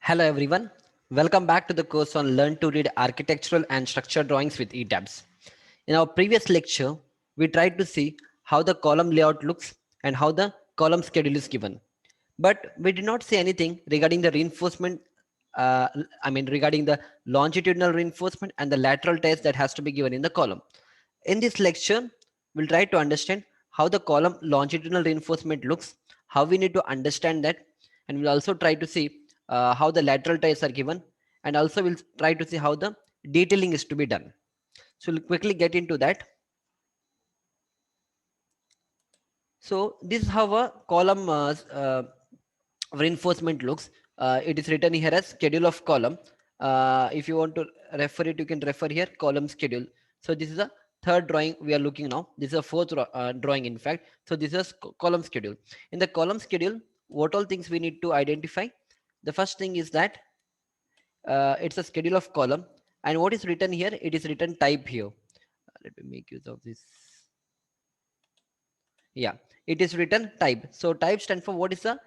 Hello everyone. Welcome back to the course on Learn to Read Architectural and Structural Drawings with ETABS. In our previous lecture, we tried to see how the column layout looks and how the column schedule is given. But we did not say anything regarding the reinforcement, regarding the longitudinal reinforcement and the lateral ties that has to be given in the column. In this lecture, we'll try to understand how the column longitudinal reinforcement looks, how we need to understand that, and we'll also try to see how the lateral ties are given, and also we'll try to see how the detailing is to be done. So we'll quickly get into that. So this is how a column reinforcement looks. It is written here as schedule of column. If you want to refer it, you can refer here column schedule. So this is a third drawing we are looking now. This is a fourth drawing in fact. So this is column schedule. In the column schedule, what all things we need to identify? The first thing is that it's a schedule of column, and what is written here? It is written type here. Let me make use of this. Yeah, it is written type. So type stands for what is the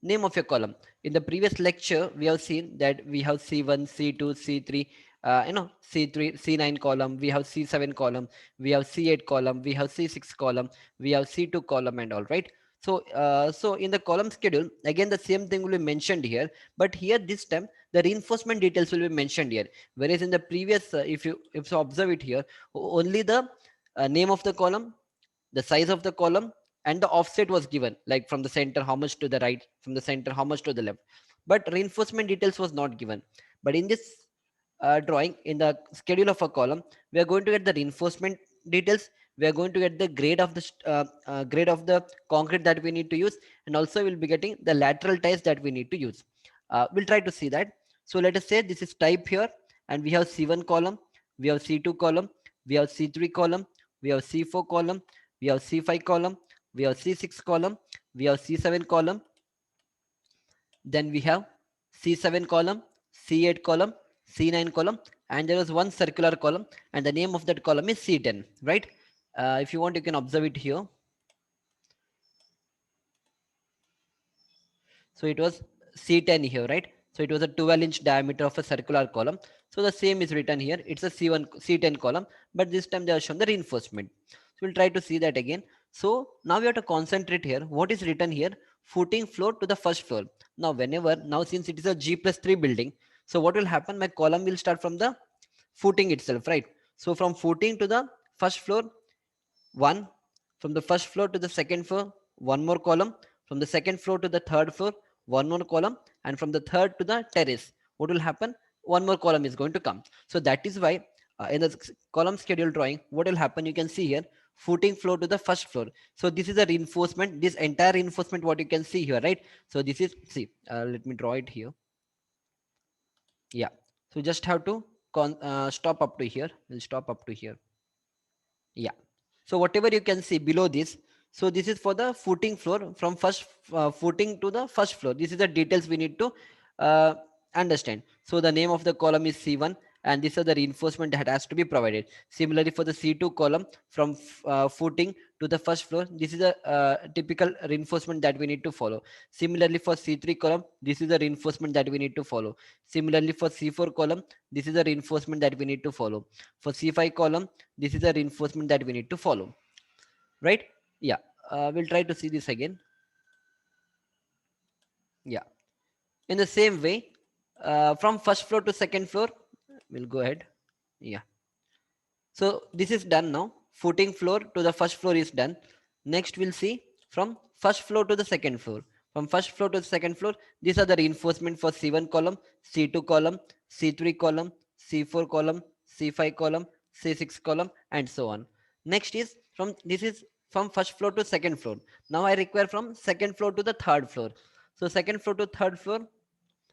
name of your column. In the previous lecture, we have seen that we have C1, C2, C3, C3, C9 column, we have C7 column, we have C8 column, we have C6 column, we have C2 column and all, right? So in the column schedule, again, the same thing will be mentioned here, but here this time, the reinforcement details will be mentioned here. Whereas in the previous, if you observe it here, only the name of the column, the size of the column, and the offset was given, like from the center how much to the right, from the center how much to the left, but reinforcement details was not given. But in this drawing, in the schedule of a column, we are going to get the reinforcement details, we are going to get the grade of the concrete that we need to use, and also we'll be getting the lateral ties that we need to use. We'll try to see that. So let us say this is type here, and we have C1 column, we have C2 column, we have C3 column, we have C4 column, we have C5 column, we have C6 column, we have C7 column, then we have C7 column, C8 column, C9 column, and there is one circular column, and the name of that column is C10, right? If you want, you can observe it here. So it was C10 here, right? So it was a 12-inch diameter of a circular column. So the same is written here. It's a C1, C10 column, but this time they are shown the reinforcement. So we'll try to see that again. So now we have to concentrate here. What is written here? Footing floor to the first floor. Now since it is a G+3 building, so what will happen? My column will start from the footing itself, right? So from footing to the first floor, one, from the first floor to the second floor, one more column, from the second floor to the third floor, one more column, and from the third to the terrace, what will happen? One more column is going to come. So that is why in the column schedule drawing, what will happen? You can see here footing floor to the first floor. So this is a reinforcement, this entire reinforcement what you can see here, right? So this is, see, let me draw it here. Yeah, so just have to stop up to here. We'll stop up to here. Yeah, so whatever you can see below this, so this is for the footing floor, from first footing to the first floor. This is the details we need to uh, understand. So the name of the column is C1, and these are the reinforcement that has to be provided. Similarly for the C2 column, from footing to the first floor, this is a typical reinforcement that we need to follow. Similarly for C3 column, this is the reinforcement that we need to follow. Similarly for C4 column, this is the reinforcement that we need to follow. For C5 column, this is a reinforcement that we need to follow, right? Yeah, we'll try to see this again. Yeah, in the same way, from first floor to second floor, we'll go ahead. Yeah, so this is done now. Footing floor to the first floor is done. Next we'll see from first floor to the second floor. From first floor to the second floor, these are the reinforcement for C1 column, C2 column, C3 column, C4 column, C5 column, C6 column, and so on. Next is from, this is from first floor to second floor. Now I require from second floor to the third floor. So second floor to third floor,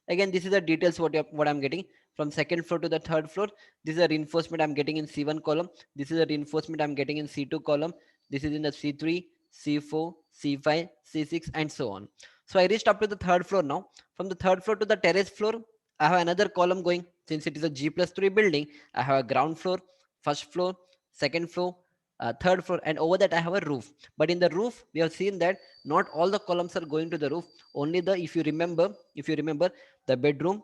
again this is the details what I'm getting. From second floor to the third floor, this is a reinforcement I'm getting in C1 column, this is a reinforcement I'm getting in C2 column, this is in the C3, C4, C5, C6, and so on. So I reached up to the third floor. Now from the third floor to the terrace floor, I have another column going. Since it is a G+3 building, I have a ground floor, first floor, second floor, third floor, and over that I have a roof. But in the roof we have seen that not all the columns are going to the roof. Only the, if you remember the bedroom,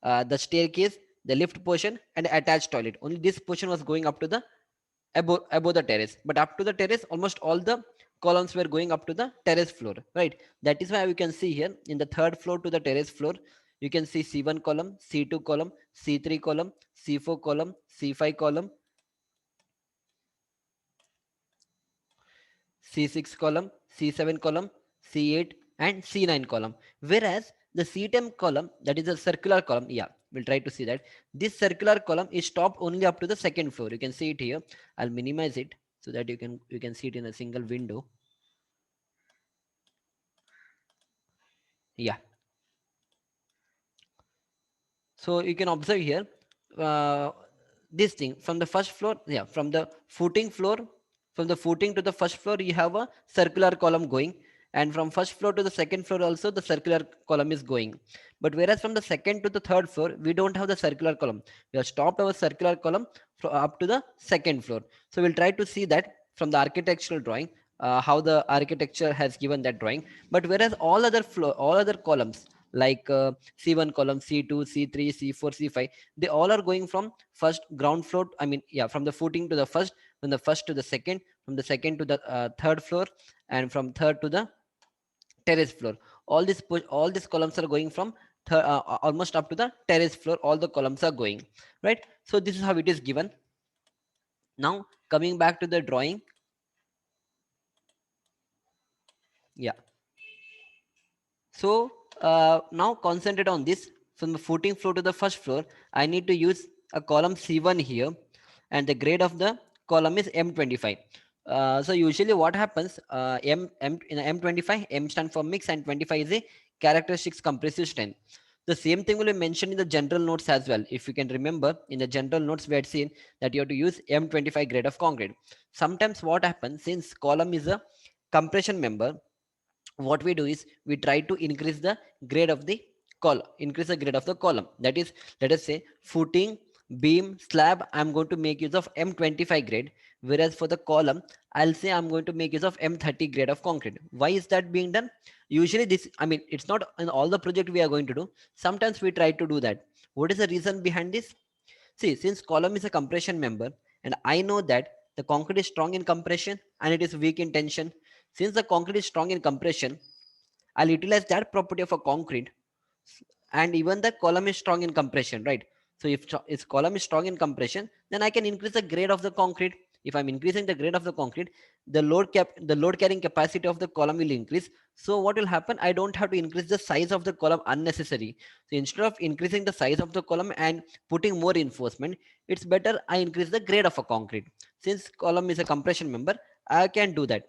the staircase, the lift portion, and the attached toilet, only this portion was going up to the above the terrace. But up to the terrace, almost all the columns were going up to the terrace floor, right? That is why we can see here in the third floor to the terrace floor, you can see C1 column, C2 column, C3 column, C4 column, C5 column, C6 column, C7 column, C8 and C9 column. Whereas the C10 column, that is a circular column, yeah, we'll try to see that. This circular column is stopped only up to the second floor. You can see it here. I'll minimize it so that you can see it in a single window. Yeah. So you can observe here, uh, this thing from the first floor, yeah, from the footing floor, from the footing to the first floor, you have a circular column going, and from first floor to the second floor also the circular column is going. But whereas from the second to the third floor, we don't have the circular column. We have stopped our circular column up to the second floor. So we'll try to see that from the architectural drawing, how the architecture has given that drawing. But whereas all other columns like C1 column, C2, C3, C4, C5, they all are going from first ground floor, I mean, yeah, from the footing to the first, from the first to the second, from the second to the third floor, and from third to the terrace floor. All these columns are going from almost up to the terrace floor. All the columns are going, right? So this is how it is given. Now coming back to the drawing, yeah. So now concentrate on this. From the footing floor to the first floor, I need to use a column C1 here, and the grade of the column is M25. So usually what happens, in M25, M stand for mix and 25 is a characteristics compressive strength. The same thing will be mentioned in the general notes as well. If you can remember, in the general notes we had seen that you have to use M25 grade of concrete. Sometimes what happens, since column is a compression member, what we do is we try to increase the grade of the column. That is, let us say footing, beam, slab, I'm going to make use of M25 grade, whereas for the column I'll say I'm going to make use of M30 grade of concrete. Why is that being done? Usually this, I mean, it's not in all the project we are going to do. Sometimes we try to do that. What is the reason behind this? See, since column is a compression member, and I know that the concrete is strong in compression and it is weak in tension. Since the concrete is strong in compression, I'll utilize that property of a concrete, and even the column is strong in compression, right? So if column is strong in compression, then I can increase the grade of the concrete. If I'm increasing the grade of the concrete, the load carrying capacity of the column will increase. So what will happen, I don't have to increase the size of the column unnecessary. So instead of increasing the size of the column and putting more reinforcement, it's better I increase the grade of a concrete. Since column is a compression member, I can do that.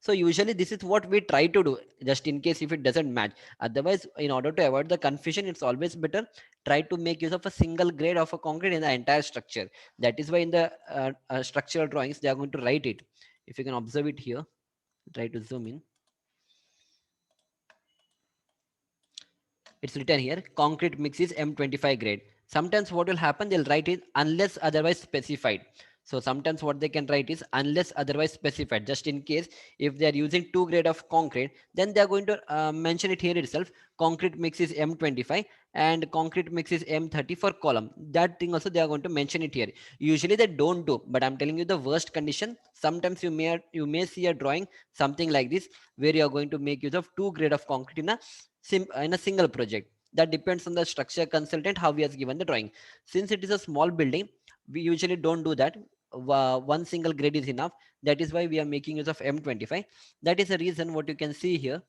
So usually this is what we try to do, just in case if it doesn't match. Otherwise, in order to avoid the confusion, it's always better try to make use of a single grade of a concrete in the entire structure. That is why in the structural drawings they are going to write it. If you can observe it here, try to zoom in. It's written here, concrete mix is M25 grade. Sometimes what will happen, they'll write it unless otherwise specified. So sometimes what they can write is unless otherwise specified. Just in case if they are using 2 grade of concrete, then they are going to mention it here itself. Concrete mix is M25 and concrete mix is M30 for column. That thing also they are going to mention it here. Usually they don't do, but I'm telling you the worst condition. Sometimes you may see a drawing something like this, where you are going to make use of 2 grade of concrete in a single project. That depends on the structure consultant how he has given the drawing. Since it is a small building, we usually don't do that. One single grade is enough. That is why we are making use of M25. That is the reason what you can see here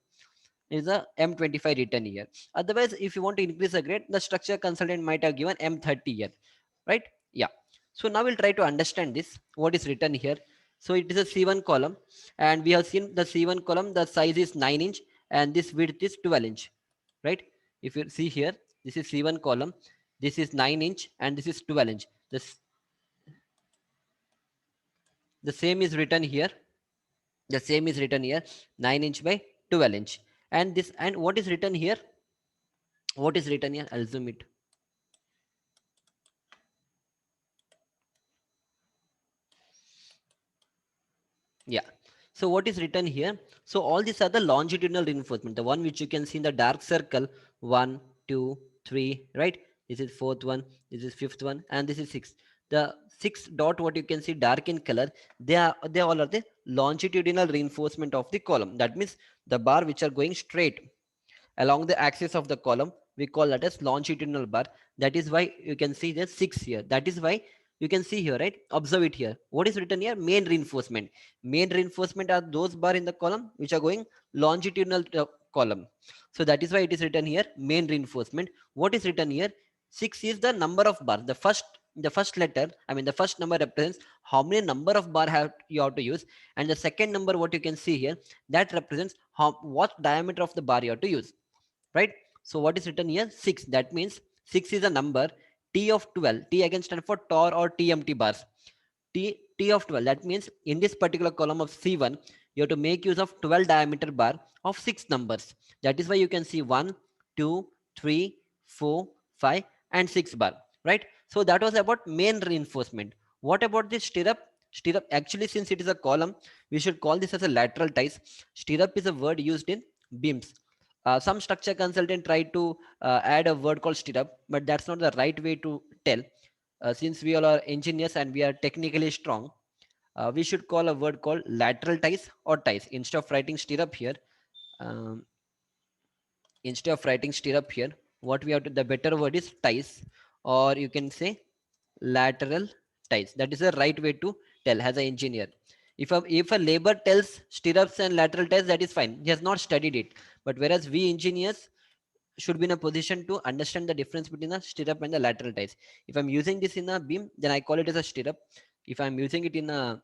is a M25 written here. Otherwise, if you want to increase the grade, the structure consultant might have given M30 here, right? Yeah. So now we'll try to understand this, what is written here. So it is a C1 column, and we have seen the C1 column, the size is 9 inch and this width is 12 inch, right? If you see here, this is C1 column, this is 9 inch and this is 12 inch. The same is written here. The same is written here, 9 inch by 12 inch. And this, and what is written here? What is written here? I'll zoom it. Yeah. So what is written here? So all these are the longitudinal reinforcement. The one which you can see in the dark circle, one, two, three, right? This is fourth one, this is fifth one, and this is sixth. The six dot, what you can see dark in color, they all are the longitudinal reinforcement of the column. That means the bar which are going straight along the axis of the column, we call that as longitudinal bar. That is why you can see the 6 here. That is why you can see here, right? Observe it here. What is written here? Main reinforcement. Main reinforcement are those bar in the column which are going longitudinal column. So that is why it is written here main reinforcement. What is written here? 6 is the number of bar. The first letter, I mean the first number represents how many number of bar you have to use, and the second number, what you can see here, that represents what diameter of the bar you have to use, right? So what is written here? 6. That means 6 is a number. T of 12. T again stand for tor or TMT bars. T of 12. That means in this particular column of C1, you have to make use of 12 diameter bar of 6 numbers. That is why you can see 1, 2, 3, 4, 5, and 6 bar, right? So that was about main reinforcement. What about this stirrup? Stirrup, actually, since it is a column, we should call this as a lateral ties. Stirrup is a word used in beams. Some structure consultant try to add a word called stirrup, but that's not the right way to tell. Since we all are engineers and we are technically strong, we should call a word called lateral ties or ties. Um, instead of writing stirrup here, what we have to, the better word is ties, or you can say lateral ties. That is the right way to tell as an engineer. If a labor tells stirrups and lateral ties, that is fine. He has not studied it. But whereas we engineers should be in a position to understand the difference between a stirrup and the lateral ties. If I'm using this in a beam, then I call it as a stirrup. If I'm using it in a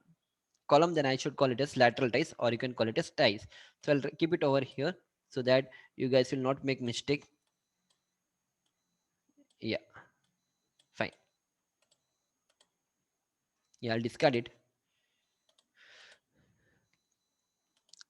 column, then I should call it as lateral ties, or you can call it as ties. So I'll keep it over here so that you guys will not make mistake. Yeah, fine. Yeah, I'll discard it.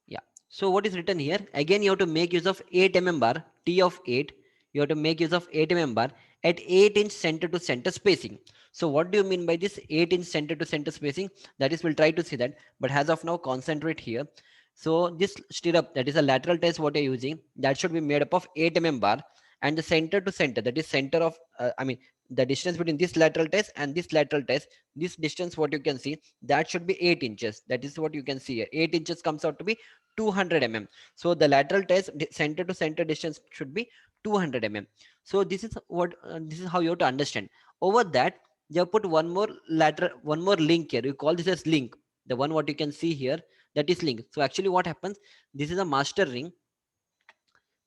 Yeah. So what is written here? Again, you have to make use of 8 bar, T of 8. You have to make use of 8 bar at 8-inch center to center spacing. So what do you mean by this 8-inch center to center spacing? That is, we'll try to see that. But as of now, concentrate here. So this stirrup, that is a lateral test what you're using, that should be made up of 8 bar, and the center to center, that is center of, I mean, the distance between this lateral test and this lateral test, this distance what you can see, that should be 8 inches. That is what you can see here. 8 inches comes out to be 200 so the lateral test center to center distance should be 200 so this is what this is how you have to understand. Over that, you have put one more link here. You call this as link. The one what you can see here, that is link. So actually what happens, this is a master ring.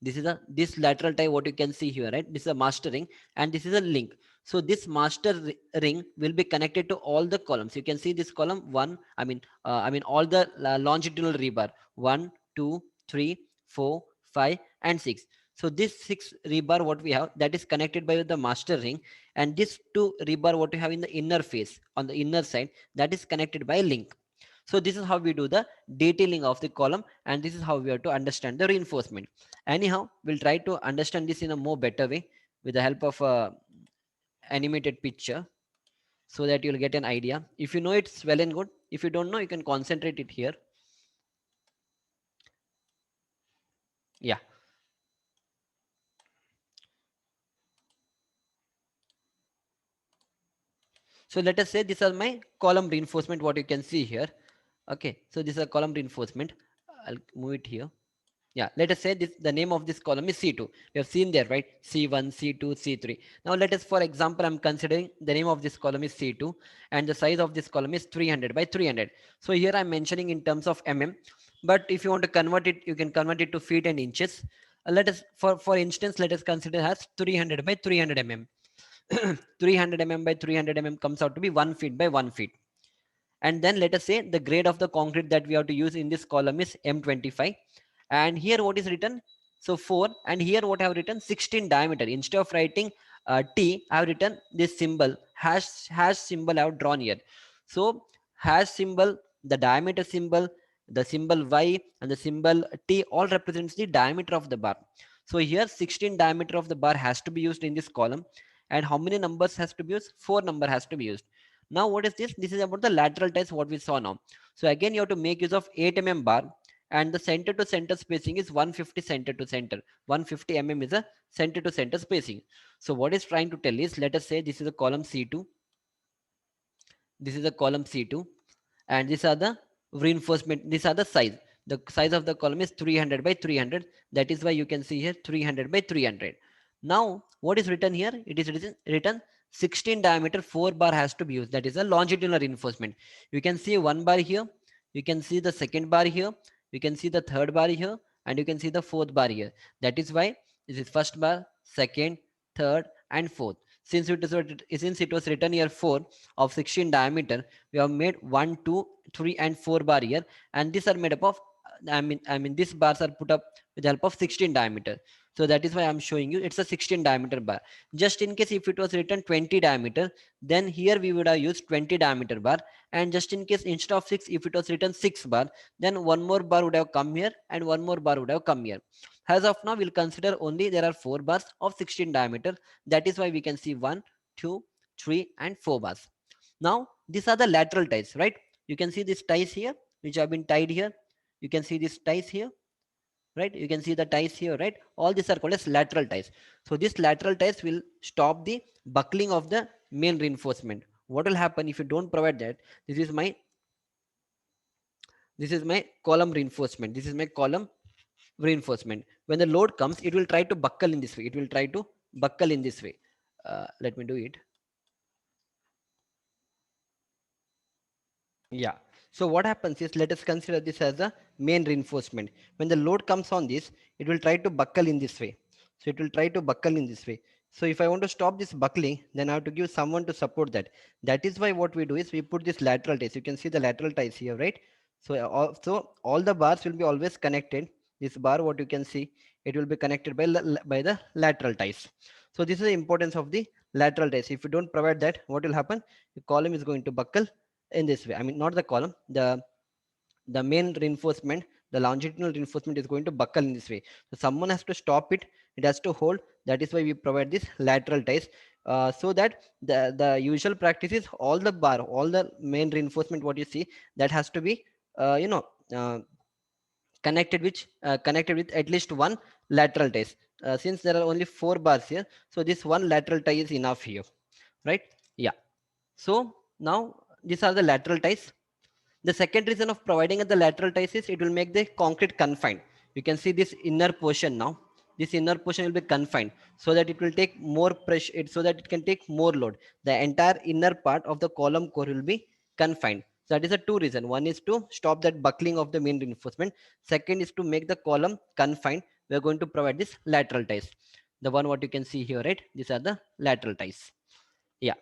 This lateral tie what you can see here, right? This is a master ring, and this is a link. So this master ring will be connected to all the columns. You can see this column one, I mean all the longitudinal rebar, 1, 2, 3, 4, 5, and 6. So this 6 rebar what we have, that is connected by the master ring, and this 2 rebar what you have in the inner face on the inner side, that is connected by a link. So this is how we do the detailing of the column, and this is how we have to understand the reinforcement. Anyhow, we'll try to understand this in a more better way with the help of a animated picture, so that you'll get an idea. If you know, it's well and good. If you don't know, you can concentrate it here. Yeah. So let us say these are my column reinforcement, what you can see here. Okay. So this is a column reinforcement. I'll move it here. Yeah, let us say this, the name of this column is C2. We have seen there, right? C1, C2, C3. Now let us, for example, I'm considering the name of this column is C2, and the size of this column is 300 by 300. So here I'm mentioning in terms of but if you want to convert it, you can convert it to feet and inches. Let us, for instance, let us consider as 300 by 300 mm. 300 by 300 comes out to be 1 feet by 1 feet. And then let us say the grade of the concrete that we have to use in this column is M25. And here what is written? So 4, and here what I have written, 16 diameter. Instead of writing T, I have written this symbol, hash symbol I have drawn here. So hash symbol, the diameter symbol, the symbol Y, and the symbol T all represents the diameter of the bar. So here 16 diameter of the bar has to be used in this column. And how many numbers has to be used? 4 number has to be used. Now what is this? This is about the lateral ties what we saw now. So again you have to make use of 8 mm bar, and the center to center spacing is 150 center to center. 150 mm is a center to center spacing. So what is trying to tell is, let us say this is a column C2, this is a column C2, and these are the reinforcement, these are the size. The size of the column is 300 by 300. That is why you can see here 300 by 300. Now what is written here? It is written 16 diameter 4 bar has to be used. That is a longitudinal reinforcement. You can see one bar here, you can see the second bar here, you can see the third bar here, and you can see the fourth bar here. That is why this is first bar, second, third, and fourth. Since it was written here 4 of 16 diameter, we have made 1, 2, 3, and 4 bar here, and these are made up of I mean these bars are put up with the help of 16 diameter. So that is why I'm showing you it's a 16 diameter bar. Just in case if it was written 20 diameter, then here we would have used 20 diameter bar, and just in case instead of 6, if it was written 6 bar, then one more bar would have come here and one more bar would have come here. As of now, we'll consider only there are 4 bars of 16 diameter. That is why we can see 1, 2, 3, and 4 bars. Now these are the lateral ties, right? You can see these ties here which have been tied here. You can see these ties here, right? You can see the ties here, right? All these are called as lateral ties. So these lateral ties will stop the buckling of the main reinforcement. What will happen if you don't provide that? This is my column reinforcement. This is my column reinforcement. When the load comes, it will try to buckle in this way. It will try to buckle in this way. Let me do it. Yeah. So what happens is, let us consider this as a main reinforcement. When the load comes on this, it will try to buckle in this way. So it will try to buckle in this way. So if I want to stop this buckling, then I have to give someone to support that. That is why what we do is we put this lateral ties. You can see the lateral ties here, right? So all the bars will be always connected. This bar, what you can see, it will be connected by the lateral ties. So this is the importance of the lateral ties. If you don't provide that, what will happen? The column is going to buckle in this way. I mean, not the column, the main reinforcement, the longitudinal reinforcement is going to buckle in this way. So someone has to stop it. It has to hold. That is why we provide this lateral ties. So that the usual practice is all the bar, all the main reinforcement what you see, that has to be uh, you know uh, connected with at least one lateral ties. Since there are only 4 bars here, so this one lateral tie is enough here, right? Yeah. So now these are the lateral ties. The second reason of providing at the lateral ties is it will make the concrete confined. You can see this inner portion now. This inner portion will be confined so that it will take more pressure, so that it can take more load. The entire inner part of the column core will be confined. So that is a two reason. One is to stop that buckling of the main reinforcement. Second is to make the column confined. We are going to provide this lateral ties. The one what you can see here, right? These are the lateral ties. Yeah.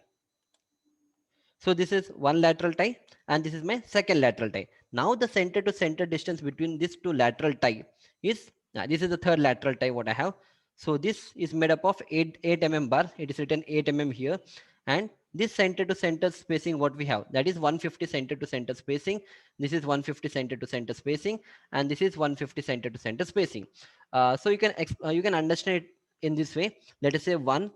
So this is one lateral tie, and this is my second lateral tie. Now the center to center distance between these two lateral tie is, this is the third lateral tie what I have. So this is made up of 8 mm bar. It is written 8 mm here, and this center to center spacing what we have, that is 150 center to center spacing. This is 150 center to center spacing, and this is 150 center to center spacing. So you can understand it in this way. Let us say 1,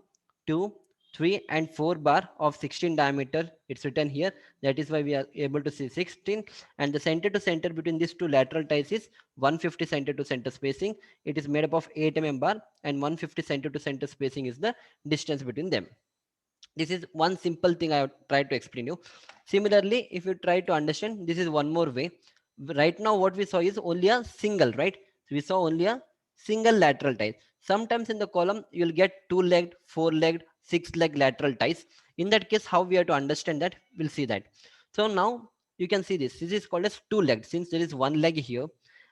2, 3, and 4 bar of 16 diameter, it's written here. That is why we are able to see 16, and the center to center between these two lateral ties is 150 center to center spacing. It is made up of 8 mm bar, and 150 center to center spacing is the distance between them. This is one simple thing I have tried to explain you. Similarly, if you try to understand, this is one more way. Right now what we saw is only a single, right? So we saw only a single lateral tie. Sometimes in the column you will get 2-legged, 4-legged, 6-leg lateral ties. In that case, how we have to understand that, we'll see that. So now you can see this is called as 2-legged, since there is one leg here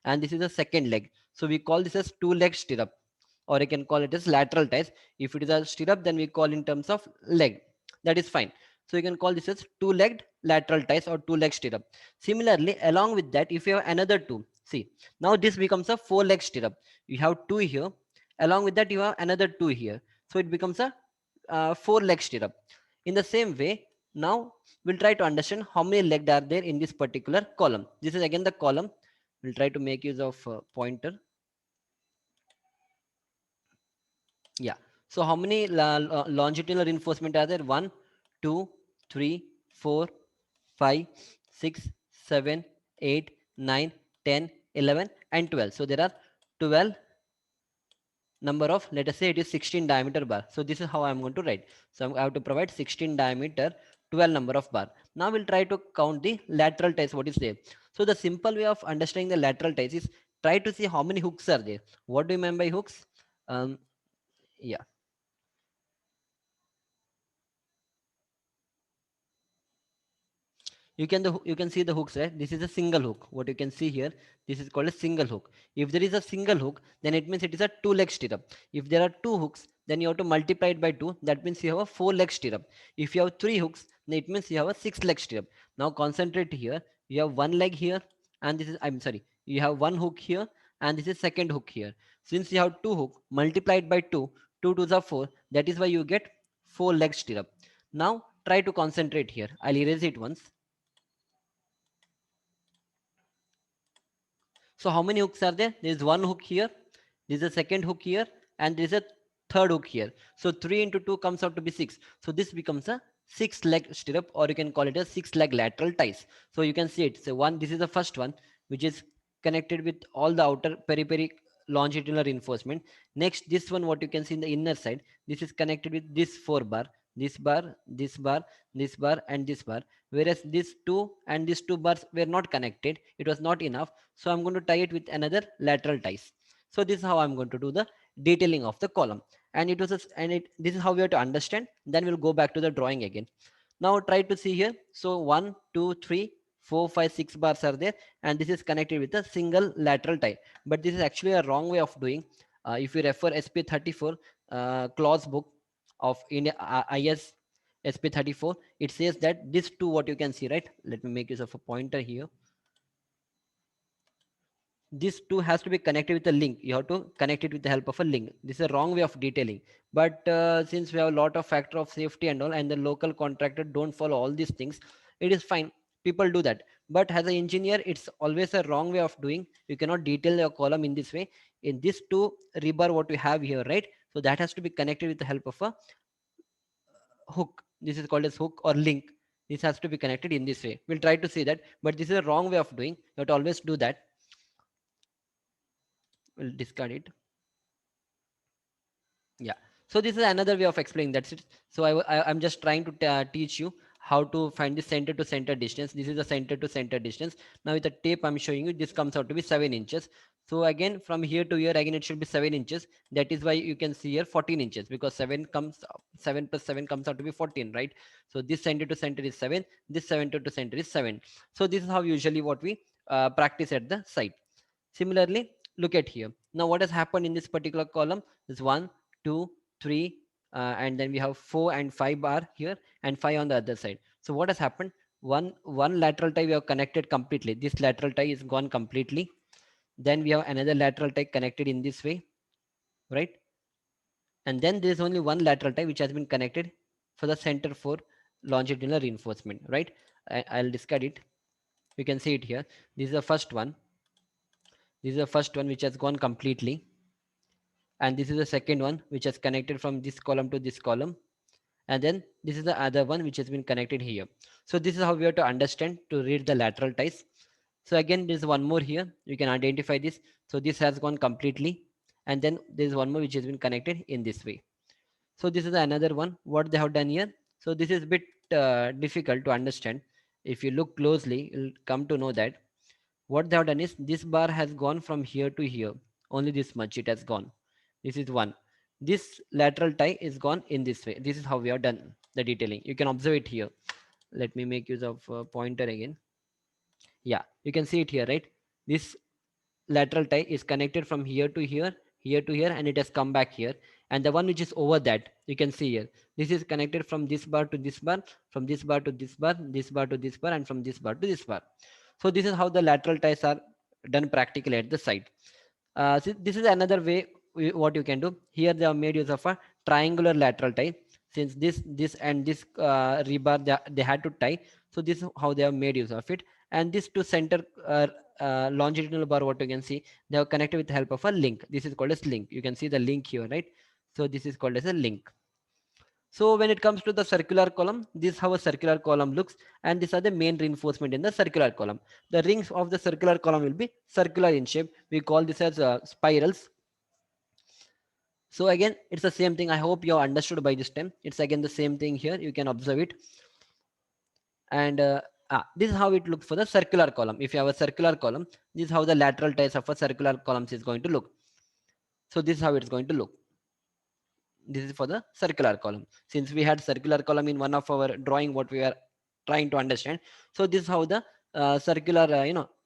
and this is a second leg. So we call this as 2-leg stirrup, or I can call it as lateral ties. If it is a stirrup, then we call in terms of leg. That is fine. So you can call this as 2-legged lateral ties or 2-leg stirrup. Similarly, along with that, if you have another two, see, now this becomes a 4-leg stirrup. You have two here. Along with that, you have another two here. So it becomes a 4-leg stirrup. In the same way, now we'll try to understand how many legs are there in this particular column. This is again the column. We'll try to make use of pointer. Yeah. So how many longitudinal reinforcement are there? 1, 2, 3, 4, 5, 6, 7, 8, 9, 10, 11, and 12. So there are 12 number of, let us say it is 16 diameter bar. So this is how I'm going to write. So I have to provide 16 diameter, 12 number of bar. Now we'll try to count the lateral ties, what is there. So the simple way of understanding the lateral ties is try to see how many hooks are there. What do you mean by hooks? Yeah, you can see the hooks, right? This is a single hook. What you can see here, this is called a single hook. If there is a single hook, then it means it is a two leg stirrup. If there are two hooks, then you have to multiply it by 2. That means you have a 4 leg stirrup. If you have 3 hooks, then it means you have a 6 leg stirrup. Now concentrate here. You have one leg here, and this is, I'm sorry, you have one hook here, and this is second hook here. Since you have two hook multiplied by 2, 2 to the 4, that is why you get 4 leg stirrup. Now try to concentrate here. I'll erase it once. So how many hooks are there? There is one hook here, there is a second hook here, and there is a third hook here. So 3 into 2 comes out to be 6. So this becomes a 6 leg stirrup, or you can call it a 6 leg lateral ties. So you can see it. So one, this is the first one, which is connected with all the outer peri longitudinal reinforcement. Next, this one, what you can see in the inner side, this is connected with this 4 bar, this bar, this bar, this bar, and this bar. Whereas these two and these two bars were not connected, it was not enough. So I'm going to tie it with another lateral ties. So this is how I'm going to do the detailing of the column. And it was this is how we have to understand. Then we'll go back to the drawing again. Now try to see here. So 1, 2, 3, 4, 5, 6 bars are there, and this is connected with a single lateral tie. But this is actually a wrong way of doing. If you refer SP34 clause book of India IS SP34, it says that this two, what you can see, right? Let me make use of a pointer here. This two has to be connected with a link. You have to connect it with the help of a link. This is a wrong way of detailing. But since we have a lot of factor of safety and all, and the local contractor don't follow all these things, it is fine. People do that. But as an engineer, it's always a wrong way of doing. You cannot detail your column in this way. In this two rebar, what we have here, right? So that has to be connected with the help of a hook. This is called as hook or link. This has to be connected in this way. We'll try to see that, but this is a wrong way of doing. You have to always do that. We'll discard it. Yeah, so this is another way of explaining. That's it. So I'm just trying to teach you how to find the center to center distance. This is the center to center distance. Now with the tape I'm showing you, this comes out to be 7 inches. So again, from here to here, again it should be 7 inches. That is why you can see here 14 inches, because 7 plus 7 comes out to be 14, right? So this center to center is 7, this center to center is 7. So this is how usually what we practice at the site. Similarly, look at here. Now what has happened in this particular column is 1, 2, 3, and then we have 4 and 5 bar here, and 5 on the other side. So what has happened? One lateral tie we have connected completely. This lateral tie is gone completely. Then we have another lateral tie connected in this way, right? And then there is only one lateral tie which has been connected for the center for longitudinal reinforcement, right? I'll discard it. You can see it here. This is the first one. This is the first one which has gone completely, and this is the second one which has connected from this column to this column, and then this is the other one which has been connected here. So this is how we have to understand to read the lateral ties. So again, there's one more here. You can identify this. So this has gone completely, and then there's one more which has been connected in this way. So this is another one what they have done here. So this is a bit difficult to understand. If you look closely, you'll come to know that what they have done is this bar has gone from here to here. Only this much it has gone. This is one. This lateral tie is gone in this way. This is how we have done the detailing. You can observe it here. Let me make use of pointer again. Yeah, you can see it here, right? This lateral tie is connected from here to here, here to here, and it has come back here. And the one which is over that, you can see here, this is connected from this bar to this bar, from this bar to this bar, this bar to this bar, and from this bar to this bar. So this is how the lateral ties are done practically at the site. So this is another way what you can do. Here they have made use of a triangular lateral tie. Since this and this rebar they had to tie, so this is how they have made use of it. And this to center longitudinal bar, what you can see, they have connected with the help of a link. This is called as link. You can see the link here, right? So this is called as a link. So when it comes to the circular column, this is how a circular column looks, and these are the main reinforcement in the circular column. The rings of the circular column will be circular in shape. We call this as spirals. So again, it's the same thing. I hope you understood by this time. It's again the same thing here. You can observe it. And this is how it looks for the circular column. If you have a circular column, this is how the lateral ties of a circular columns is going to look. So this is how it's going to look. This is for the circular column. Since we had circular column in one of our drawing, what we are trying to understand. So this is how the circular,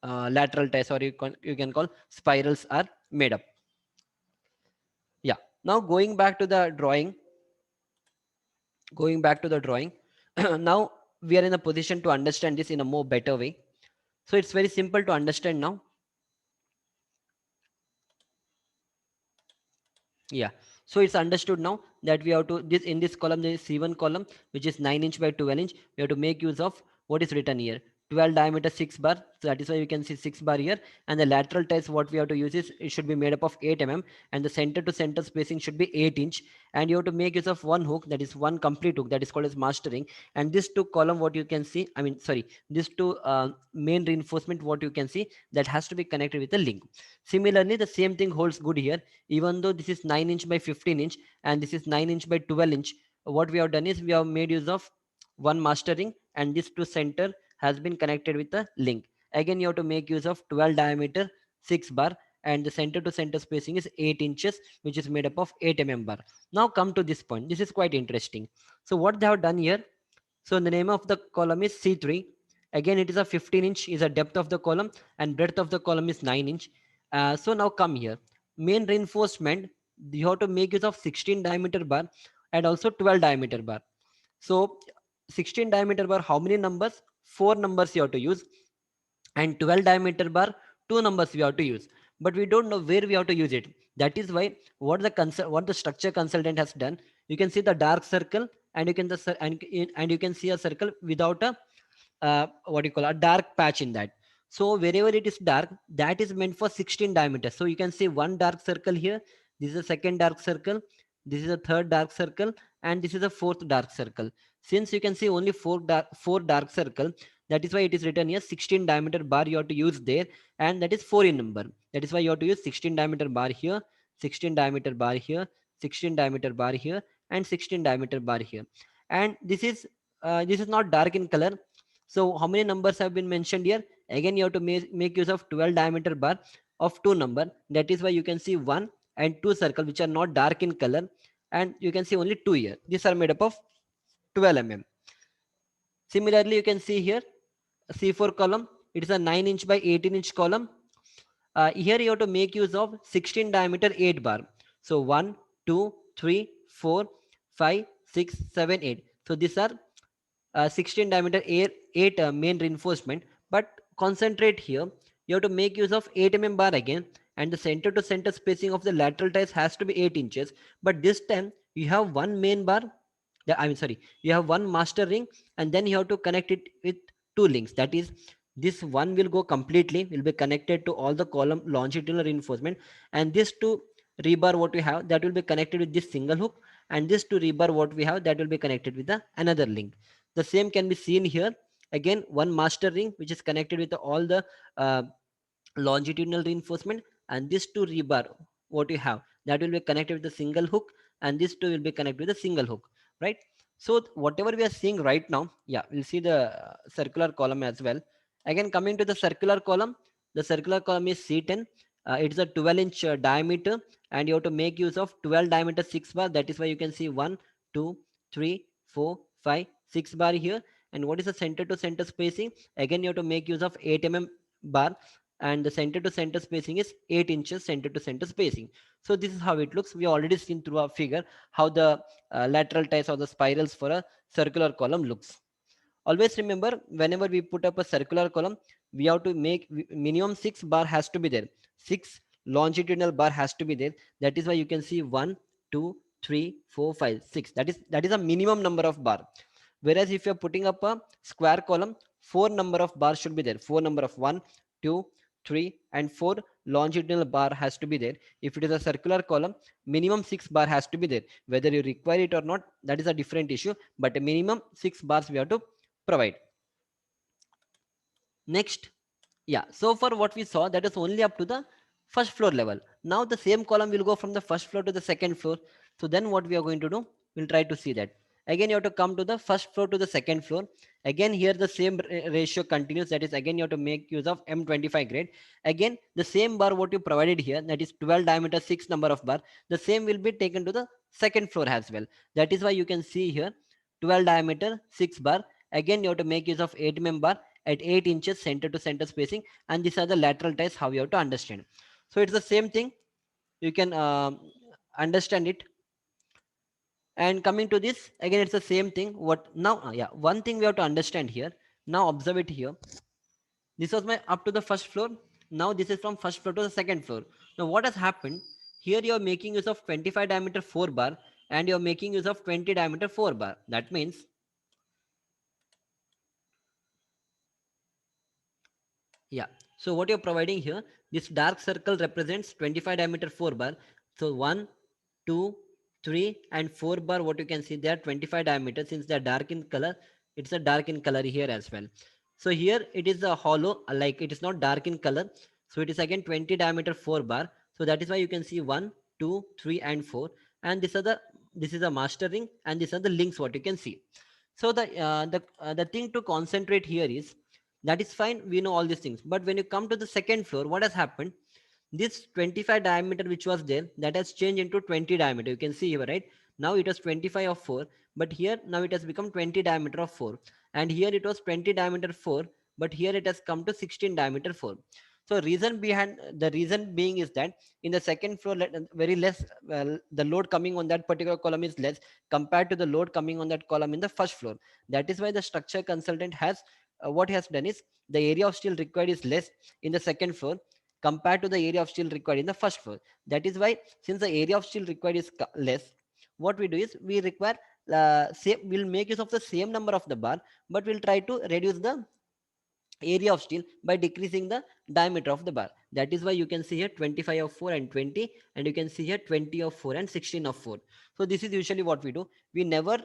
lateral ties, or you can call spirals, are made up. Yeah. Now going back to the drawing, now we are in a position to understand this in a more better way. So it's very simple to understand now. Yeah, so it's understood now that we have to, this in this column there is C1 column, which is 9 inch by 12 inch. We have to make use of what is written here, 12 diameter 6 bar. So that is why you can see 6 bar here. And the lateral ties, what we have to use is, it should be made up of 8 mm, and the center to center spacing should be 8 inch. And you have to make use of one hook, that is one complete hook, that is called as mastering. And this two column, what you can see, I mean sorry, this two main reinforcement, what you can see, that has to be connected with a link. Similarly, the same thing holds good here. Even though this is 9 inch by 15 inch and this is 9 inch by 12 inch, what we have done is we have made use of one mastering, and this to center has been connected with a link. Again, you have to make use of 12 diameter 6 bar, and the center to center spacing is 8 inches, which is made up of 8 mm bar. Now come to this point. This is quite interesting. So what they have done here, so the name of the column is C3. Again, it is a 15 inch is a depth of the column, and breadth of the column is 9 inch. So now come here. Main reinforcement, you have to make use of 16 diameter bar and also 12 diameter bar. So 16 diameter bar, how many numbers? 4 numbers you have to use. And 12 diameter bar, 2 numbers we have to use. But we don't know where we have to use it. That is why what the structure consultant has done, you can see the dark circle, and you can and you can see a circle without a what you call a dark patch in that. So wherever it is dark, that is meant for 16 diameter. So you can see one dark circle here, this is a second dark circle, this is a third dark circle, and this is a fourth dark circle. Since you can see only four dark circle, that is why it is written here 16 diameter bar you have to use there, and that is 4 in number. That is why you have to use 16 diameter bar here, 16 diameter bar here, 16 diameter bar here, and 16 diameter bar here. And this is not dark in color. So how many numbers have been mentioned here? Again, you have to make use of 12 diameter bar of 2 number. That is why you can see 1 and 2 circle which are not dark in color, and you can see only 2 here. These are made up of 12 mm. Similarly, you can see here C4 column. It is a 9 inch by 18 inch column. Here you have to make use of 16 diameter 8 bar. So 1, 2, 3, 4, 5, 6, 7, 8. So these are 16 diameter 8 main reinforcement. But concentrate here, you have to make use of 8 mm bar again, and the center to center spacing of the lateral ties has to be 8 inches. But this time you have one main bar, you have one master ring, and then you have to connect it with two links. That is, this one will go completely, will be connected to all the column longitudinal reinforcement, and this two rebar what we have, that will be connected with this single hook, and this two rebar what we have, that will be connected with the another link. The same can be seen here. Again, one master ring which is connected with all the uh, longitudinal reinforcement, and this two rebar what you have, that will be connected with a single hook, and this two will be connected with a single hook, right? So whatever we are seeing right now, yeah, we'll see the circular column as well. Again, coming to the circular column, the circular column is C10. It's a 12 inch diameter, and you have to make use of 12 diameter 6 bar. That is why you can see 1, 2, 3, 4, 5, 6 bar here. And what is the center to center spacing? Again, you have to make use of 8 mm bar, and the center to center spacing is 8 inches center to center spacing. So this is how it looks. We already seen through our figure how the lateral ties or the spirals for a circular column looks. Always remember, whenever we put up a circular column, we have to make minimum 6 bar has to be there. 6 longitudinal bar has to be there. That is why you can see 1, 2, 3, 4, 5, 6. That is a minimum number of bar. Whereas if you're putting up a square column, 4 number of bars should be there. 4 number of 1, 2, 3 and 4 longitudinal bar has to be there. If it is a circular column, minimum 6 bar has to be there. Whether you require it or not, that is a different issue, but a minimum 6 bars we have to provide. Next, yeah, so for what we saw, that is only up to the first floor level. Now the same column will go from the first floor to the second floor. So then what we are going to do, we'll try to see that. Again, you have to come to the first floor to the second floor. Again, here the same ratio continues. That is, again, you have to make use of M25 grade. Again, the same bar what you provided here, that is 12 diameter, 6 number of bar, the same will be taken to the second floor as well. That is why you can see here 12 diameter, 6 bar. Again, you have to make use of 8 mm bar at 8 inches center to center spacing, and these are the lateral ties how you have to understand. So it's the same thing, you can understand it. And coming to this, again it's the same thing. What now, yeah, one thing we have to understand here. Now observe it here. This was my up to the first floor. Now this is from first floor to the second floor. Now what has happened here, you are making use of 25 diameter 4 bar, and you are making use of 20 diameter 4 bar. That means, yeah. So what you're providing here, this dark circle represents 25 diameter 4 bar. So 1, 2, 3, and 4 bar, what you can see, they are 25 diameter. Since they are dark in color, it's a dark in color here as well. So here it is a hollow, like it is not dark in color. So it is again 20 diameter 4 bar. So that is why you can see 1, 2, 3, and 4. And this is a master ring, and these are the links what you can see. So the thing to concentrate here is, that is fine, we know all these things, but when you come to the second floor, what has happened, this 25 diameter which was there, that has changed into 20 diameter. You can see here, right? Now it was 25 of 4, but here now it has become 20 diameter of 4, and here it was 20 diameter 4, but here it has come to 16 diameter 4. So the reason being is that in the second floor, very less, the load coming on that particular column is less compared to the load coming on that column in the first floor. That is why the structure consultant has what he has done is, the area of steel required is less in the second floor compared to the area of steel required in the first floor. That is why, since the area of steel required is less, what we do is, we require we'll make use of the same number of the bar, but we'll try to reduce the area of steel by decreasing the diameter of the bar. That is why you can see here 25 of 4 and 20, and you can see here 20 of 4 and 16 of 4. So this is usually what we do. We never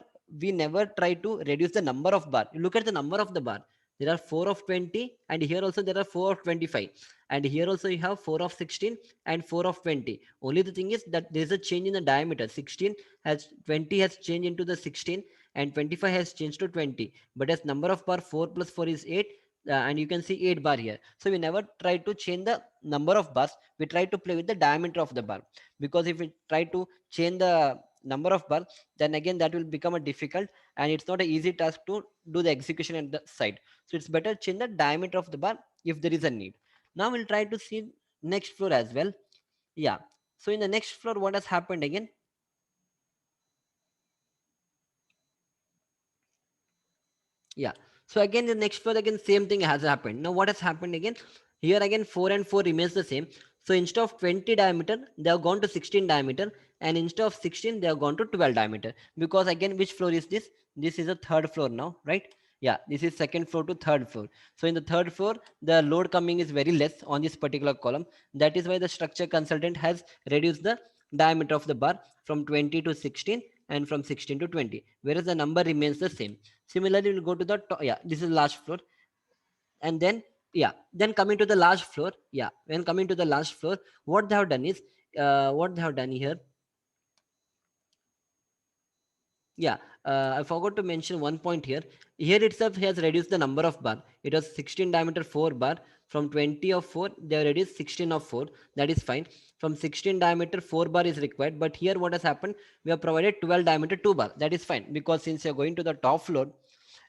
try to reduce the number of bar. You look at the number of the bar, there are 4 of 20, and here also there are 4 of 25, and here also you have 4 of 16 and 4 of 20. Only the thing is that there is a change in the diameter. 20 has changed into the 16, and 25 has changed to 20, but as number of bar, 4 plus 4 is 8, and you can see 8 bar here. So we never try to change the number of bars, we try to play with the diameter of the bar, because if we try to change the number of bar, then again that will become a difficult, and it's not an easy task to do the execution at the side. So it's better change the diameter of the bar if there is a need. Now we'll try to see next floor as well. Yeah, so in the next floor, what has happened again, yeah, so again the next floor, again same thing has happened. Now what has happened again, here again 4 and 4 remains the same. So instead of 20 diameter, they have gone to 16 diameter, and instead of 16 they have gone to 12 diameter, because again, which floor is this, this is a third floor now, right? Yeah, this is second floor to third floor. So in the third floor, the load coming is very less on this particular column. That is why the structure consultant has reduced the diameter of the bar from 20 to 16, and from 16 to 20, whereas the number remains the same. Similarly, we'll go to the top. Yeah, this is last floor, and then, yeah, then coming to the last floor. Yeah, when coming to the last floor, what they have done is, what they have done here, yeah, I forgot to mention one point here. Here itself has reduced the number of bar. It was 16 diameter 4 bar. From 20 of 4, they have reduced 16 of 4. That is fine. From 16 diameter 4 bar is required. But here what has happened, we have provided 12 diameter 2 bar. That is fine, because since you're going to the top floor,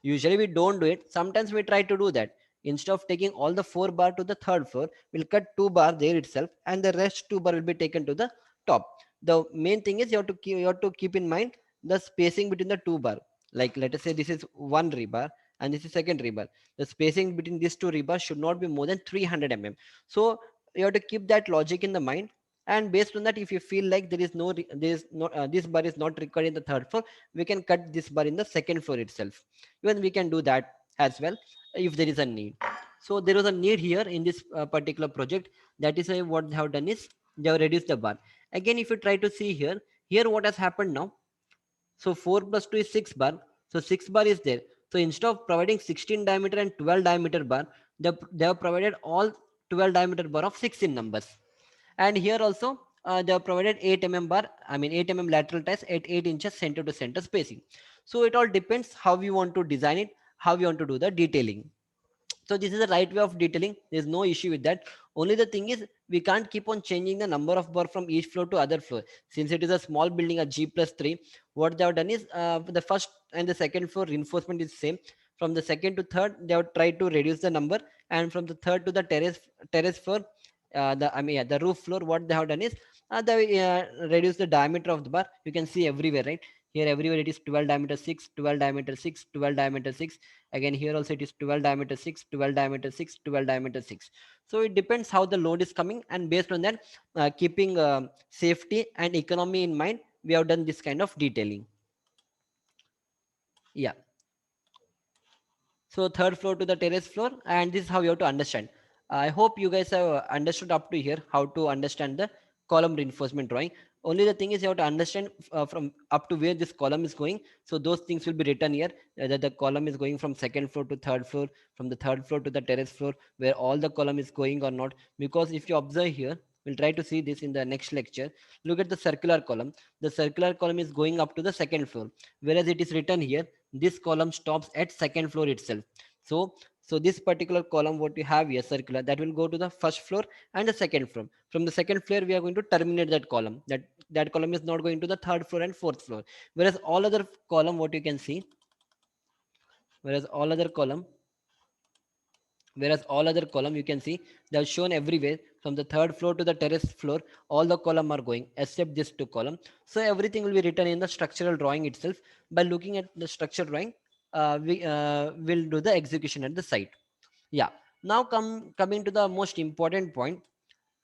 usually we don't do it. Sometimes we try to do that. Instead of taking all the 4 bar to the third floor, we'll cut 2 bar there itself, and the rest 2 bar will be taken to the top. The main thing is, you have to keep in mind the spacing between the 2 bar. Like let us say this is one rebar, and this is second rebar. The spacing between these two rebars should not be more than 300 mm. So you have to keep that logic in the mind, and based on that, if you feel like there is no this bar is not required in the third floor, we can cut this bar in the second floor itself. Even we can do that as well if there is a need. So there was a need here in this particular project. That is why what they have done is they have reduced the bar. Again, if you try to see here, here what has happened now. So 4 plus 2 is 6 bar. So 6 bar is there. So instead of providing 16 diameter and 12 diameter bar, they have provided all 12 diameter bar of 6 in numbers. And here also they have provided 8 bar, I mean 8 lateral ties at 8 inches center to center spacing. So it all depends how we want to design it, how we want to do the detailing. So this is the right way of detailing. There's no issue with that. Only the thing is we can't keep on changing the number of bar from each floor to other floor. Since it is a small building, a G+3, what they have done is the first and the second floor reinforcement is same. From the second to third they have tried to reduce the number, and from the third to the terrace floor, the roof floor, what they have done is they reduce the diameter of the bar. You can see everywhere, right? Here everywhere it is 12 diameter 6, 12 diameter 6, 12 diameter 6. Again here also it is 12 diameter 6, 12 diameter 6, 12 diameter 6. So it depends how the load is coming, and based on that, keeping safety and economy in mind, we have done this kind of detailing. Yeah. So third floor to the terrace floor, and this is how you have to understand. I hope you guys have understood up to here how to understand the column reinforcement drawing. Only the thing is you have to understand from up to where this column is going. So those things will be written here, that the column is going from second floor to third floor, from the third floor to the terrace floor, where all the column is going or not. Because if you observe here, we'll try to see this in the next lecture. Look at the circular column. The circular column is going up to the second floor, whereas it is written here this column stops at second floor itself. So this particular column what you have here circular, that will go to the first floor and the second floor. From the second floor we are going to terminate that column. That column is not going to the third floor and fourth floor. Whereas all other column what you can see, whereas all other column whereas all other column you can see they are shown everywhere from the third floor to the terrace floor. All the column are going except this two column. So everything will be written in the structural drawing itself. By looking at the structural drawing, we will do the execution at the site. Yeah. Now coming to the most important point.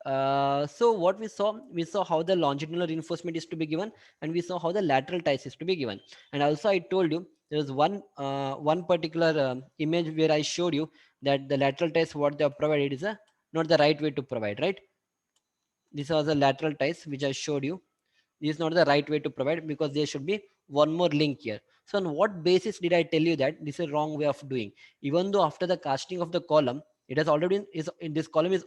So what we saw how the longitudinal reinforcement is to be given, and we saw how the lateral ties is to be given. And also I told you there was one particular image where I showed you that the lateral ties what they have provided is not the right way to provide, right? This was the lateral ties which I showed you. This is not the right way to provide, because there should be one more link here. So on what basis did I tell you that this is a wrong way of doing? Even though after the casting of the column, it has already is in this column is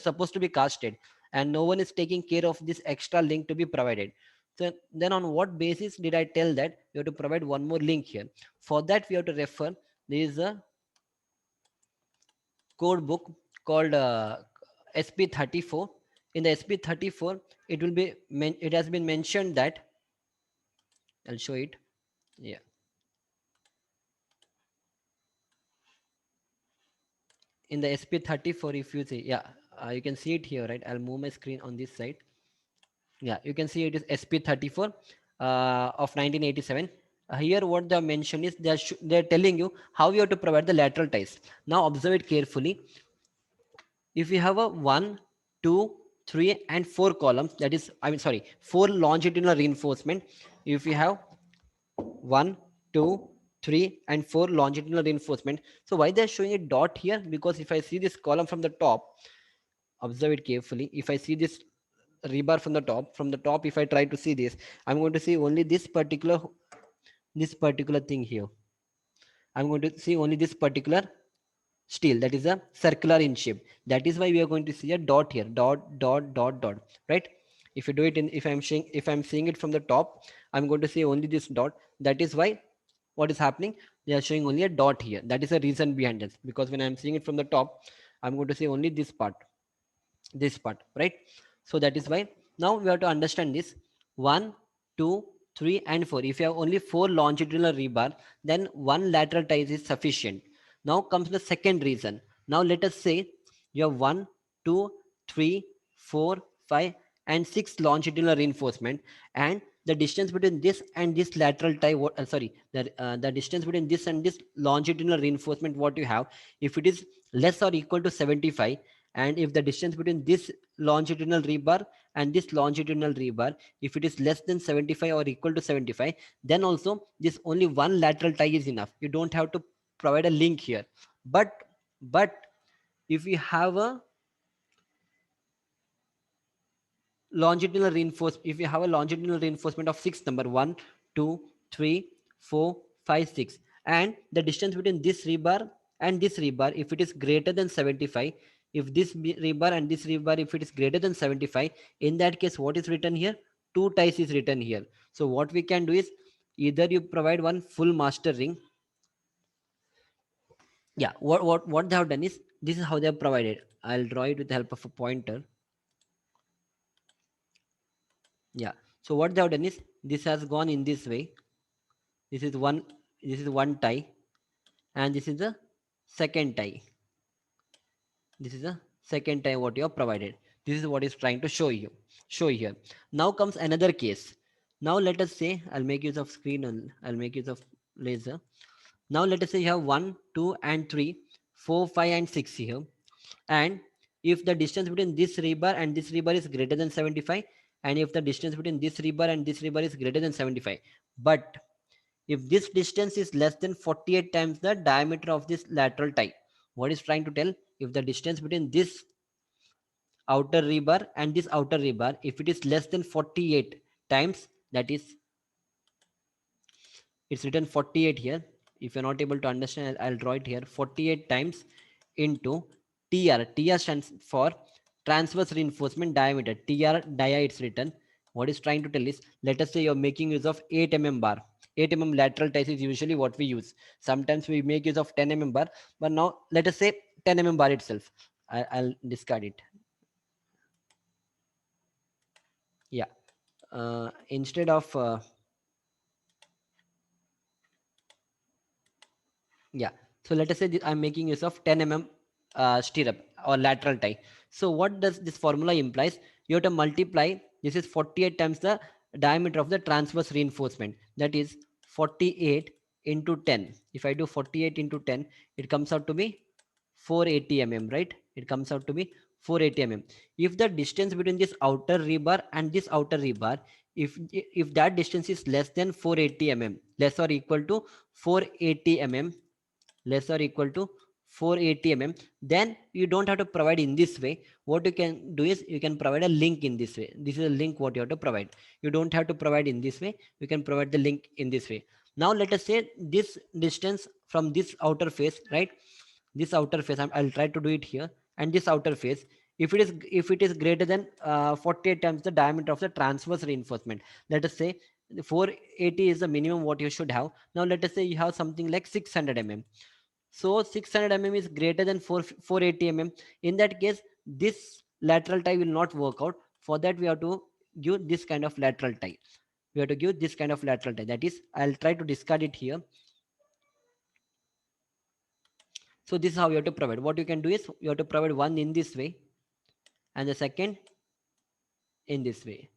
supposed to be casted, and no one is taking care of this extra link to be provided. So then on what basis did I tell that you have to provide one more link here? For that we have to refer, there is a code book called SP34. In the SP34, it will be it has been mentioned that, I'll show it. Yeah. In the SP34, if you see, yeah, you can see it here, right? I'll move my screen on this side. Yeah, you can see it is SP34 of 1987. Here, what they mentioned is they're telling you how you have to provide the lateral ties. Now, observe it carefully. If you have a 1, 2, 3, and 4 columns, that is, I mean, sorry, 4 longitudinal reinforcement. If you have 1, 2, 3, and 4 longitudinal reinforcement. So why they're showing a dot here? Because if I see this column from the top, observe it carefully. If I see this rebar from the top, if I try to see this, I'm going to see only this particular thing here. I'm going to see only this particular steel, that is a circular in shape. That is why we are going to see a dot here, dot, dot, dot, dot, right? If you do it in, if I'm seeing it from the top, I'm going to see only this dot. That is why what is happening, they are showing only a dot here. That is the reason behind this, because when I'm seeing it from the top, I'm going to see only this part, right? So that is why now we have to understand this. 1, 2, 3, and 4. If you have only 4 longitudinal rebar, then one lateral tie is sufficient. Now comes the second reason. Now let us say you have 1, 2, 3, 4, 5, and 6 longitudinal reinforcement, and the distance between this and this lateral tie, the distance between this and this longitudinal reinforcement what you have, if it is less or equal to 75, and if the distance between this longitudinal rebar and this longitudinal rebar, if it is less than 75 or equal to 75, then also this only one lateral tie is enough. You don't have to provide a link here. But but if we have a longitudinal reinforcement, if you have a longitudinal reinforcement of 6 number 1 2 3 4 5 6, and the distance between this rebar and this rebar, if it is greater than 75, if this rebar and this rebar, if it is greater than 75, in that case what is written here, 2 ties is written here. So what we can do is, either you provide one full master ring. Yeah, what they have done is, this is how they have provided. I'll draw it with the help of a pointer. Yeah, so what they have done is, this has gone in this way. This is one tie, and this is the second tie. This is the second tie what you have provided. This is what is trying to show here. Now comes another case. Now let us say, I'll make use of screen, and I'll make use of laser. Now let us say you have 1 2 and 3 4 5 and 6 here, and if the distance between this rebar and this rebar is greater than 75, and if the distance between this rebar and this rebar is greater than 75, but if this distance is less than 48 times the diameter of this lateral tie, what is trying to tell, if the distance between this outer rebar and this outer rebar, if it is less than 48 times, that is, it's written 48 here. If you're not able to understand, I'll draw it here. 48 times into TR. TR stands for transverse reinforcement diameter. TR dia, it's written. What is trying to tell is, let us say you're making use of 8 bar. 8 lateral ties is usually what we use. Sometimes we make use of 10 bar, but now let us say 10 bar itself. I'll discard it. Yeah. Instead of yeah, so let us say I'm making use of 10 stirrup or lateral tie. So what does this formula implies? You have to multiply, this is 48 times the diameter of the transverse reinforcement, that is 48 into 10. If I do 48 into 10, it comes out to be 480 right? It comes out to be 480 if the distance between this outer rebar and this outer rebar, if that distance is less than 480 less or equal to 480 less or equal to 480 then you don't have to provide in this way. What you can do is, you can provide a link in this way. This is a link what you have to provide. You don't have to provide in this way, you can provide the link in this way. Now let us say this distance from this outer face, right? This outer face, I'll try to do it here, and this outer face, if it is greater than 48 times the diameter of the transverse reinforcement, let us say 480 is the minimum what you should have. Now let us say you have something like 600 so 600 is greater than 480 in that case, this lateral tie will not work out. For that we have to give this kind of lateral tie. We have to give this kind of lateral tie, that is, I'll try to discard it here. So this is how you have to provide. What you can do is, you have to provide one in this way and the second in this way.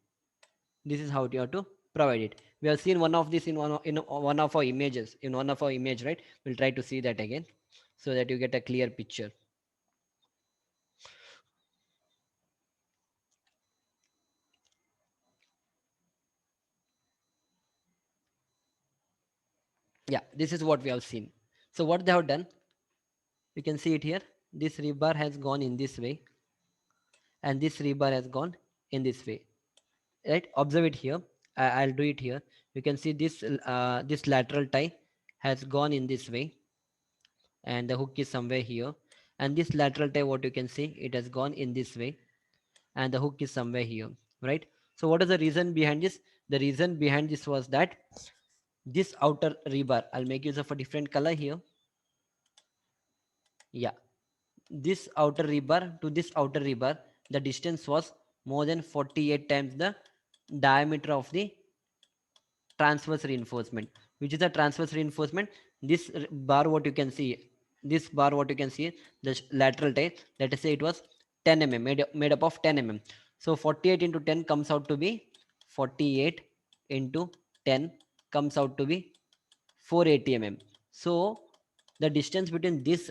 This is how you have to provide it. We have seen one of this in one of our images, in one of our image, right? We'll try to see that again so that you get a clear picture. Yeah, this is what we have seen. So what they have done, you can see it here. This rebar has gone in this way and this rebar has gone in this way, right? Observe it here. I'll do it here. You can see this lateral tie has gone in this way and the hook is somewhere here, and this lateral tie, what you can see, it has gone in this way and the hook is somewhere here, right? So what is the reason behind this? The reason behind this was that this outer rebar, I'll make use of a different color here. Yeah, this outer rebar to this outer rebar, the distance was more than 48 times the diameter of the transverse reinforcement. Which is a transverse reinforcement? This bar what you can see, this bar what you can see, the lateral tie, let us say it was 10 made up of 10 so 48 into 10 comes out to be 48 into 10 comes out to be 480 so the distance between this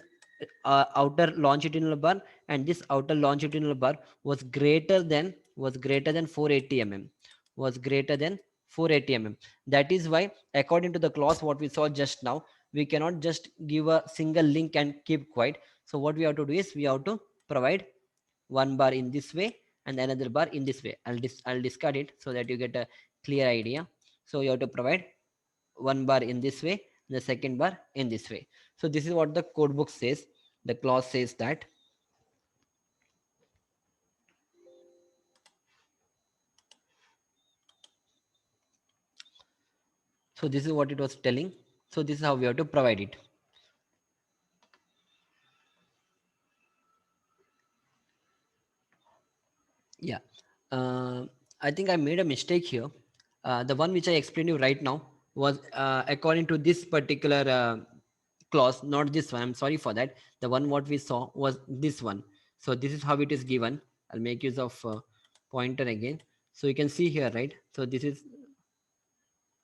outer longitudinal bar and this outer longitudinal bar was greater than 480 was greater than 480 that is why, according to the clause what we saw just now, we cannot just give a single link and keep quiet. So what we have to do is we have to provide one bar in this way and another bar in this way. I'll discard it so that you get a clear idea. So you have to provide one bar in this way, the second bar in this way. So this is what the code book says. The clause says that. So this is what it was telling. So this is how we have to provide it. Yeah. Uh, I think I made a mistake here. The one which I explained you right now was according to this particular clause, not this one. I'm sorry for that. The one what we saw was this one. So this is how it is given. I'll make use of pointer again. So you can see here, right? So this is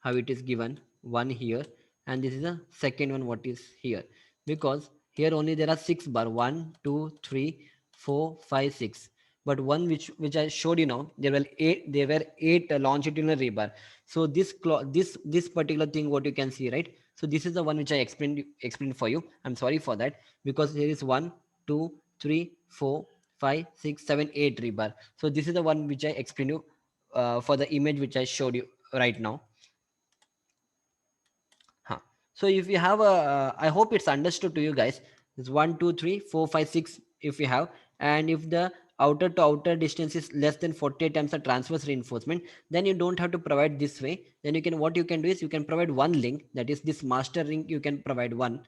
how it is given, one here, and this is the second one what is here, because here only there are 6 bar, 1 2 3 4 5 6, but one which I showed you now, there were eight longitudinal rebar. So this particular thing what you can see, right? So this is the one which I explained for you. I'm sorry for that, because here is 1 2 3 4 5 6 7 8 rebar. So this is the one which I explained you for the image which I showed you right now. Huh. So if you have a, I hope it's understood to you guys. It's 1 2 3 4 5 6 if you have, and if the outer to outer distance is less than 48 times the transverse reinforcement, then you don't have to provide this way. Then you can, what you can do is you can provide one link, that is this master ring. You can provide one,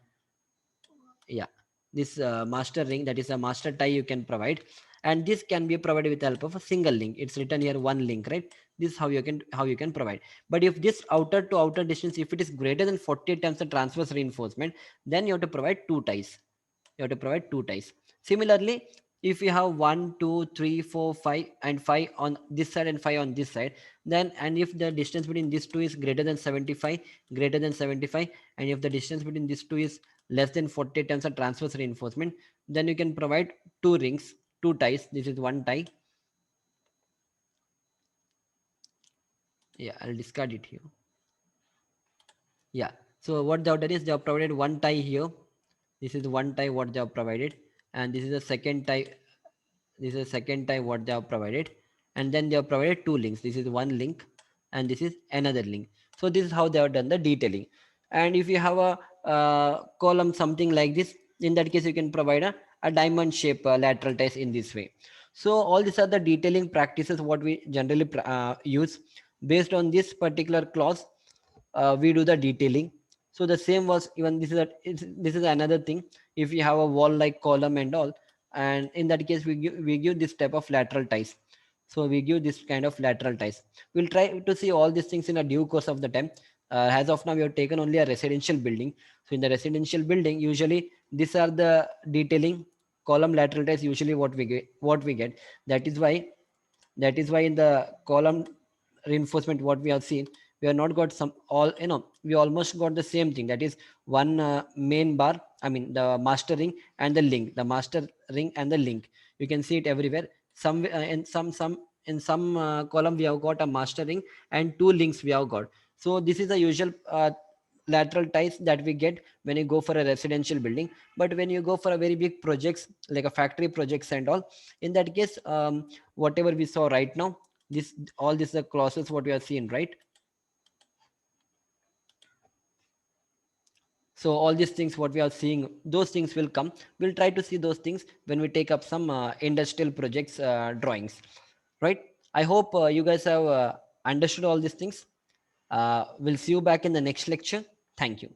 yeah, this master ring, that is a master tie you can provide, and this can be provided with the help of a single link. It's written here one link, right? This is how you can provide. But if this outer to outer distance, if it is greater than 48 times the transverse reinforcement, then you have to provide two ties. You have to provide two ties. Similarly, if you have 1 2 3 4 5 and 5 on this side and 5 on this side, then, and if the distance between these two is greater than 75, greater than 75, and if the distance between these two is less than 40 times the transverse reinforcement, then you can provide two rings, two ties. This is one tie. Yeah, I'll discard it here. Yeah. So what they have done is they have provided one tie here. This is one tie what they have provided, and this is the second tie. This is the second tie what they have provided, and then they have provided two links. This is one link, and this is another link. So this is how they have done the detailing. And if you have a column something like this, in that case you can provide a diamond shape lateral ties in this way. So all these are the detailing practices what we generally use. Based on this particular clause, we do the detailing. So the same was, even this is another thing. If you have a wall like column and all, and in that case we give this type of lateral ties. So we give this kind of lateral ties. We'll try to see all these things in a due course of the time. As of now we have taken only a residential building. So in the residential building, usually these are the detailing column lateral ties, usually what we get. That is why in the column reinforcement what we have seen, we have not got some all, we almost got the same thing, that is one main bar, I mean the master ring and the link, the master ring and the link. You can see it everywhere. Some in some column we have got a master ring and two links we have got. So this is the usual lateral ties that we get when you go for a residential building. But when you go for a very big projects like a factory projects and all, in that case, whatever we saw right now, this all these are clauses what we are seeing, right? So all these things what we are seeing, those things will come. We'll try to see those things when we take up some industrial projects drawings, right? I hope you guys have understood all these things. We'll see you back in the next lecture. Thank you.